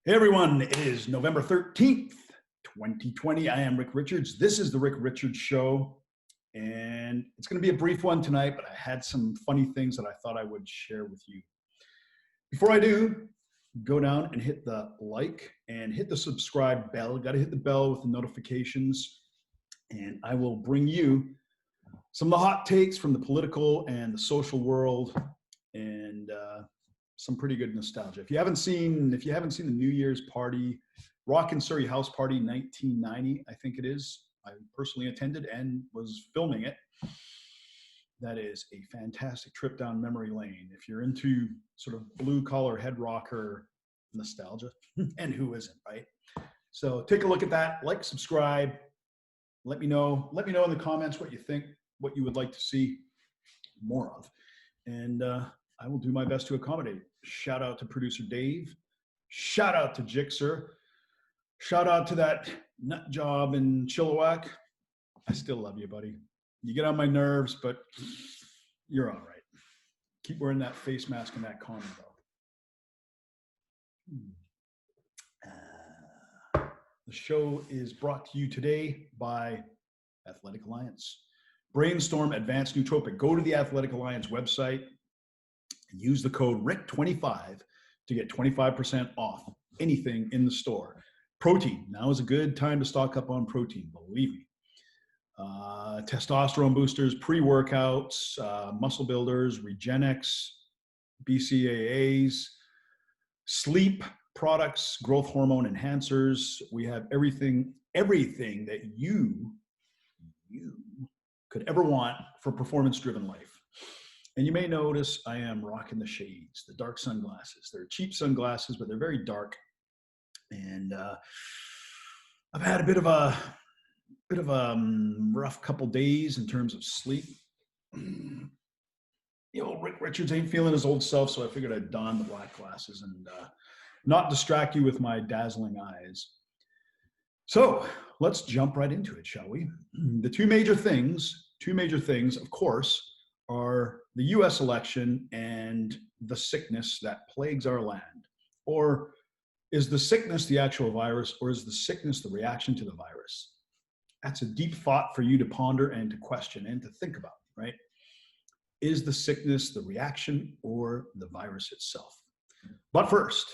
Hey everyone, it is November 13th, 2020. I am Rick Richards. This is the Rick Richards Show, and it's going to be a brief one tonight, but I had some funny things that I thought I would share with you. Before I do, go down and hit the like and hit the subscribe bell. Got to hit the bell with the notifications, and I will bring you some of the hot takes from the political and the social world, and some pretty good nostalgia. If you haven't seen the New Year's party, Rock and Surrey House Party 1990, I think it is. I personally attended and was filming it. That is a fantastic trip down memory lane. If you're into sort of blue collar head rocker nostalgia, and who isn't, right? So take a look at that, like, subscribe, let me know in the comments what you think, what you would like to see more of. And I will do my best to accommodate. Shout out to producer Dave. Shout out to Jixer. Shout out to that nut job in Chilliwack. I still love you, buddy. You get on my nerves, but you're all right. Keep wearing that face mask and that condom, though. The show is brought to you today by Athletic Alliance. Brainstorm Advanced Nootropic. Go to the Athletic Alliance website. Use the code RICK25 to get 25% off anything in the store. Protein. Now is a good time to stock up on protein, believe me. Testosterone boosters, pre-workouts, muscle builders, Regenex, BCAAs, sleep products, growth hormone enhancers. We have everything that you could ever want for performance-driven life. And you may notice I am rocking the shades, the dark sunglasses. They're cheap sunglasses, but they're very dark. And I've had a bit of a rough couple days in terms of sleep. Rick Richards ain't feeling his old self, so I figured I'd don the black glasses and not distract you with my dazzling eyes. So let's jump right into it, shall we? The two major things, of course, are the US election and the sickness that plagues our land. Or is the sickness the actual virus, or is the sickness the reaction to the virus? That's a deep thought for you to ponder and to question and to think about, right? Is the sickness the reaction or the virus itself? But first,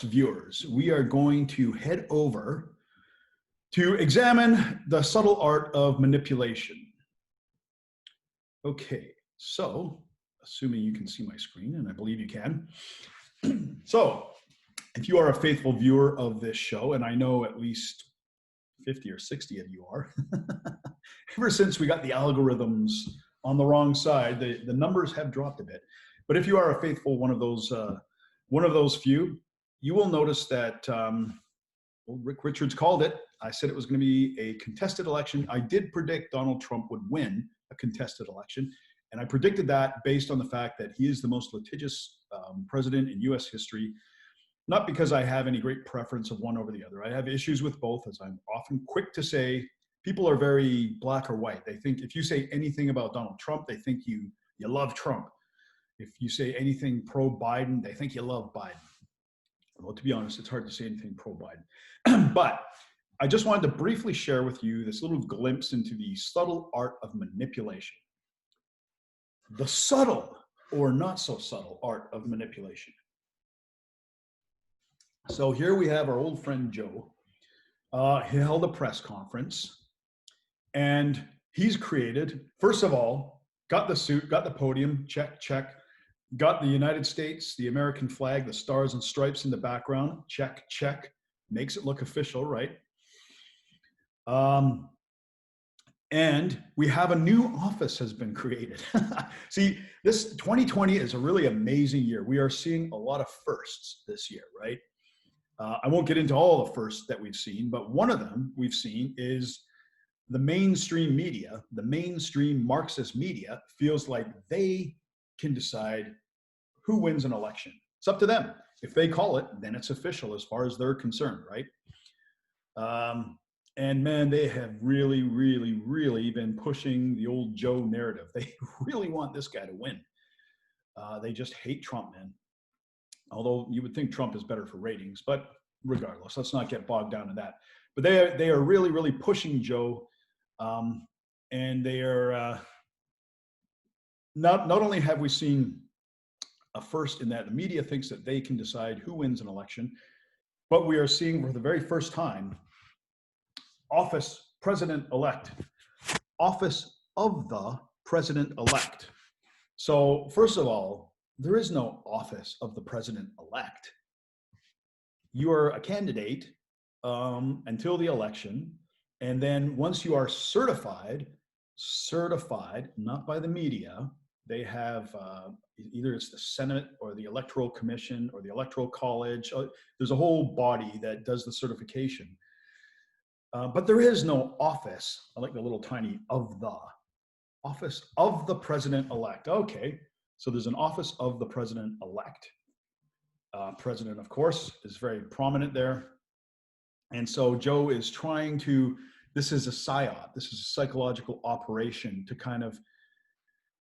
viewers, we are going to head over to examine the subtle art of manipulation. Okay, so assuming you can see my screen, and I believe you can. So if you are a faithful viewer of this show, and I know at least 50 or 60 of you are, ever since we got the algorithms on the wrong side, the numbers have dropped a bit. But if you are a faithful one of those few, you will notice that Rick Richards called it. I said it was going to be a contested election. I did predict Donald Trump would win a contested election. And I predicted that based on the fact that he is the most litigious president in US history, not because I have any great preference of one over the other. I have issues with both, as I'm often quick to say. People are very black or white. They think if you say anything about Donald Trump, they think you love Trump. If you say anything pro-Biden, they think you love Biden. Well, to be honest, it's hard to say anything pro-Biden. But I just wanted to briefly share with you this little glimpse into the subtle art of manipulation. The subtle or not so subtle art of manipulation. So here we have our old friend Joe. He held a press conference, and he's created, first of all, got the suit, got the podium, check, check. Got the United States, the American flag, the stars and stripes in the background, check, check. Makes it look official, right? And we have a new office has been created. See, this 2020 is a really amazing year. We are seeing a lot of firsts this year, right? I won't get into all the firsts that we've seen, but one of them we've seen is the mainstream media, the mainstream Marxist media feels like they can decide who wins an election. It's up to them. If they call it, then it's official as far as they're concerned, right? And man, they have really, really, really been pushing the old Joe narrative. They really want this guy to win. They just hate Trump, man. although you would think Trump is better for ratings, but regardless, let's not get bogged down in that. But they are really, really pushing Joe, and they are not only have we seen a first in that the media thinks that they can decide who wins an election, but we are seeing for the very first time president-elect, office of the president-elect. So first of all, there is no office of the president-elect. You are a candidate until the election, and then once you are certified, not by the media, they have either it's the Senate or the Electoral Commission or the Electoral College. There's a whole body that does the certification. But there is no office. I like the little tiny of the office of the president-elect. Okay, so there's an office of the president-elect. President, of course, is very prominent there. And so Joe is trying to, this is a psyop, this is a psychological operation to kind of,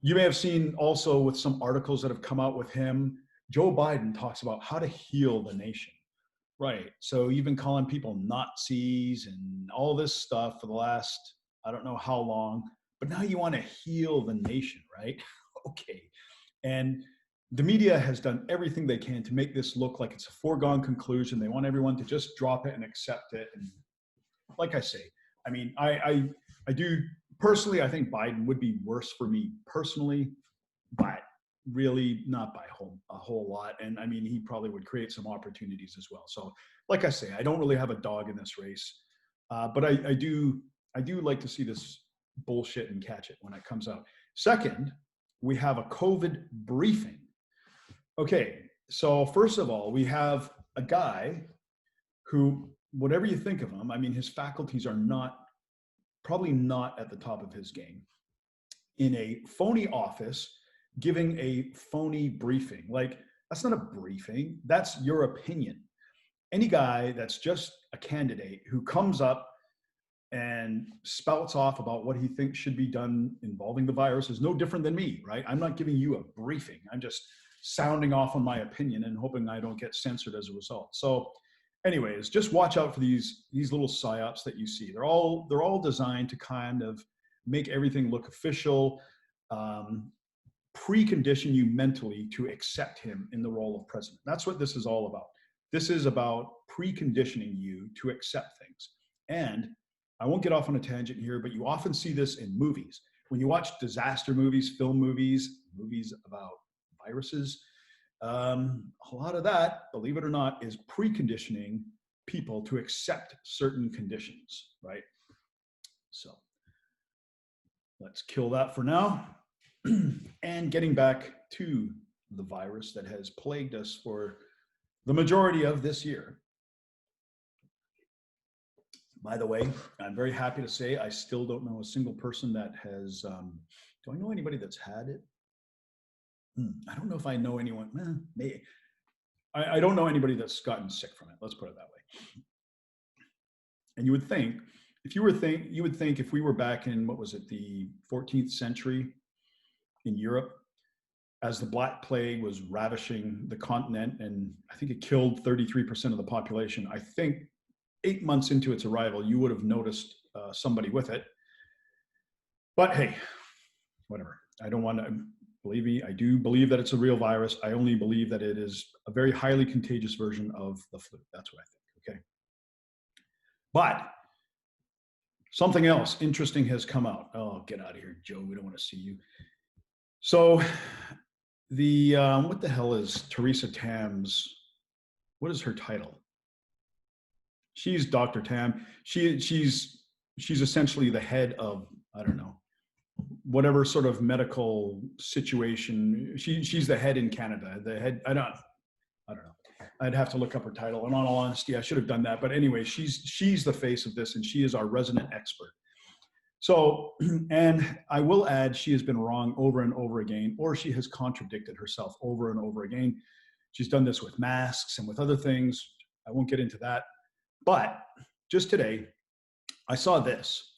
you may have seen also with some articles that have come out with him, Joe Biden talks about how to heal the nation. Right. So you've been calling people Nazis and all this stuff for the last, I don't know how long, but now you want to heal the nation, right? Okay. And the media has done everything they can to make this look like it's a foregone conclusion. They want everyone to just drop it and accept it. And like I say, I mean, I do personally, I think Biden would be worse for me personally, but really not by a whole lot. And I mean, he probably would create some opportunities as well. So like I say, I don't really have a dog in this race, but I do like to see this bullshit and catch it when it comes out. Second, we have a COVID briefing. Okay, so first of all, we have a guy who, whatever you think of him, I mean, his faculties are probably not at the top of his game, in a phony office, giving a phony briefing. Like, that's not a briefing, that's your opinion. Any guy that's just a candidate who comes up and spouts off about what he thinks should be done involving the virus is no different than me, right? I'm not giving you a briefing. I'm just sounding off on my opinion and hoping I don't get censored as a result. So anyways, just watch out for these little psyops that you see. They're all designed to kind of make everything look official, precondition you mentally to accept him in the role of president. That's what this is all about. This is about preconditioning you to accept things. And I won't get off on a tangent here, but you often see this in movies. When you watch disaster movies, film movies, movies about viruses, a lot of that, believe it or not, is preconditioning people to accept certain conditions, right? So let's kill that for now. And getting back to the virus that has plagued us for the majority of this year. By the way, I'm very happy to say I still don't know a single person that has, do I know anybody that's had it? I don't know if I know anyone, maybe. I don't know anybody that's gotten sick from it, let's put it that way. And you would think, you would think if we were back in, what was it, the 14th century in Europe, as the Black Plague was ravishing the continent, and I think it killed 33% of the population, I think 8 months into its arrival, you would have noticed somebody with it. But hey, whatever. I don't want to, believe me, I do believe that it's a real virus. I only believe that it is a very highly contagious version of the flu. That's what I think, okay? But something else interesting has come out. Oh, get out of here, Joe. We don't want to see you. So the, what the hell is Theresa Tam's, what is her title? She's Dr. Tam. She's essentially the head of, I don't know, whatever sort of medical situation. She's the head in Canada. The head, I don't know. I'd have to look up her title. And in all honesty, I should have done that. But anyway, she's the face of this, and she is our resident expert. So, and I will add, she has been wrong over and over again, or she has contradicted herself over and over again. She's done this with masks and with other things. I won't get into that. But just today, I saw this.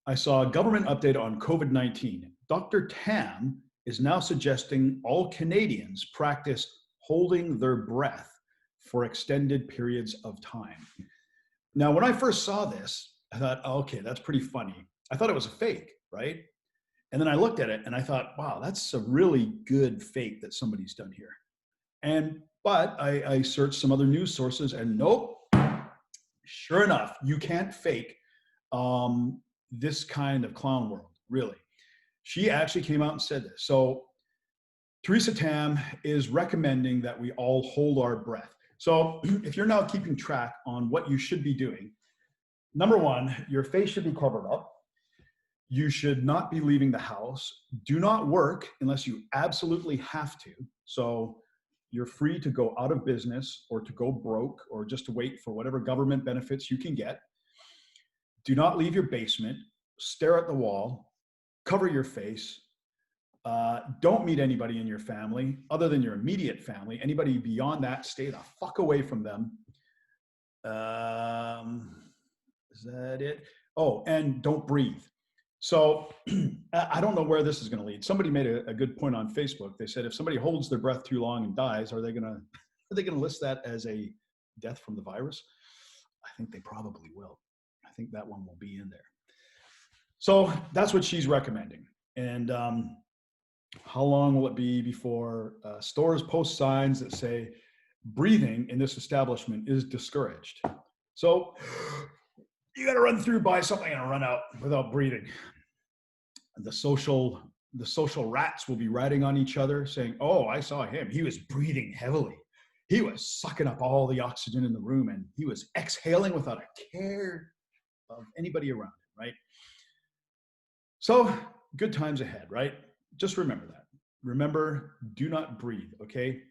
I saw a government update on COVID-19. Dr. Tam is now suggesting all Canadians practice holding their breath for extended periods of time. Now, when I first saw this, I thought, oh, okay, that's pretty funny. I thought it was a fake, right? And then I looked at it and I thought, wow, that's a really good fake that somebody's done here. But I searched some other news sources and nope, sure enough, you can't fake this kind of clown world, really. She actually came out and said this. So Theresa Tam is recommending that we all hold our breath. So if you're now keeping track on what you should be doing, number one, your face should be covered up. You should not be leaving the house. Do not work unless you absolutely have to. So you're free to go out of business or to go broke or just to wait for whatever government benefits you can get. Do not leave your basement. Stare at the wall. Cover your face. Don't meet anybody in your family other than your immediate family. Anybody beyond that, stay the fuck away from them. Is that it? Oh, and don't breathe. So I don't know where this is going to lead. Somebody made a good point on Facebook. They said if somebody holds their breath too long and dies, are they going to list that as a death from the virus? I think they probably will. I think that one will be in there. So that's what she's recommending. And how long will it be before stores post signs that say breathing in this establishment is discouraged? So you got to run through, buy something, and run out without breathing. The social rats will be ratting on each other, saying, "Oh, I saw him. He was breathing heavily. He was sucking up all the oxygen in the room, and he was exhaling without a care of anybody around him." Right? So good times ahead, right? Just remember that. Remember, do not breathe. Okay?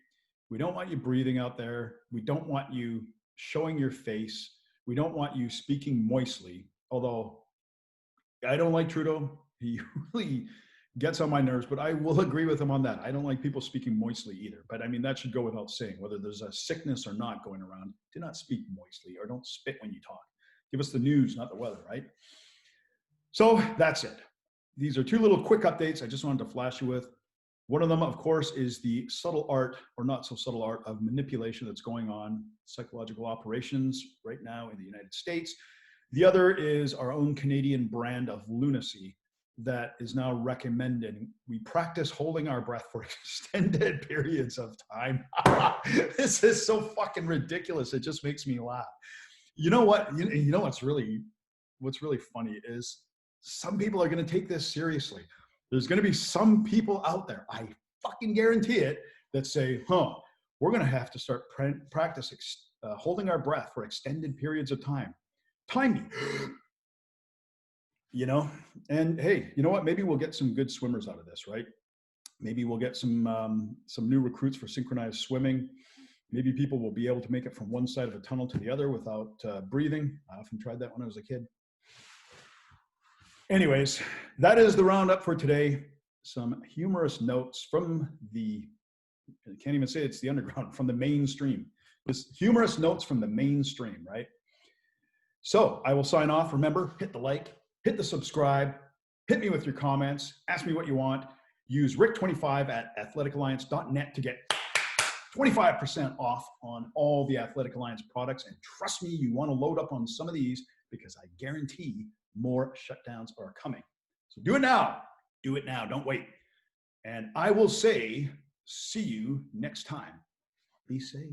We don't want you breathing out there. We don't want you showing your face. We don't want you speaking moistly, although I don't like Trudeau. He really gets on my nerves, but I will agree with him on that. I don't like people speaking moistly either. But I mean, that should go without saying, whether there's a sickness or not going around. Do not speak moistly or don't spit when you talk. Give us the news, not the weather, right? So that's it. These are two little quick updates I just wanted to flash you with. One of them, of course, is the subtle art or not so subtle art of manipulation that's going on, psychological operations right now in the United States. The other is our own Canadian brand of lunacy that is now recommending we practice holding our breath for extended periods of time. This is so fucking ridiculous. It just makes me laugh. You know what? You know what's really funny is some people are going to take this seriously. There's going to be some people out there, I fucking guarantee it, that say, we're going to have to start practice holding our breath for extended periods of time. Time me. You know, and hey, you know what? Maybe we'll get some good swimmers out of this, right? Maybe we'll get some new recruits for synchronized swimming. Maybe people will be able to make it from one side of a tunnel to the other without breathing. I often tried that when I was a kid. Anyways, that is the roundup for today. Some humorous notes from I can't even say it's the underground, from the mainstream. Just humorous notes from the mainstream, right? So I will sign off. Remember, hit the like, hit the subscribe, hit me with your comments, ask me what you want. Use Rick25 at athleticalliance.net to get 25% off on all the Athletic Alliance products. And trust me, you want to load up on some of these because I guarantee more shutdowns are coming. So do it now. Do it now. Don't wait. And I will say, see you next time. Be safe.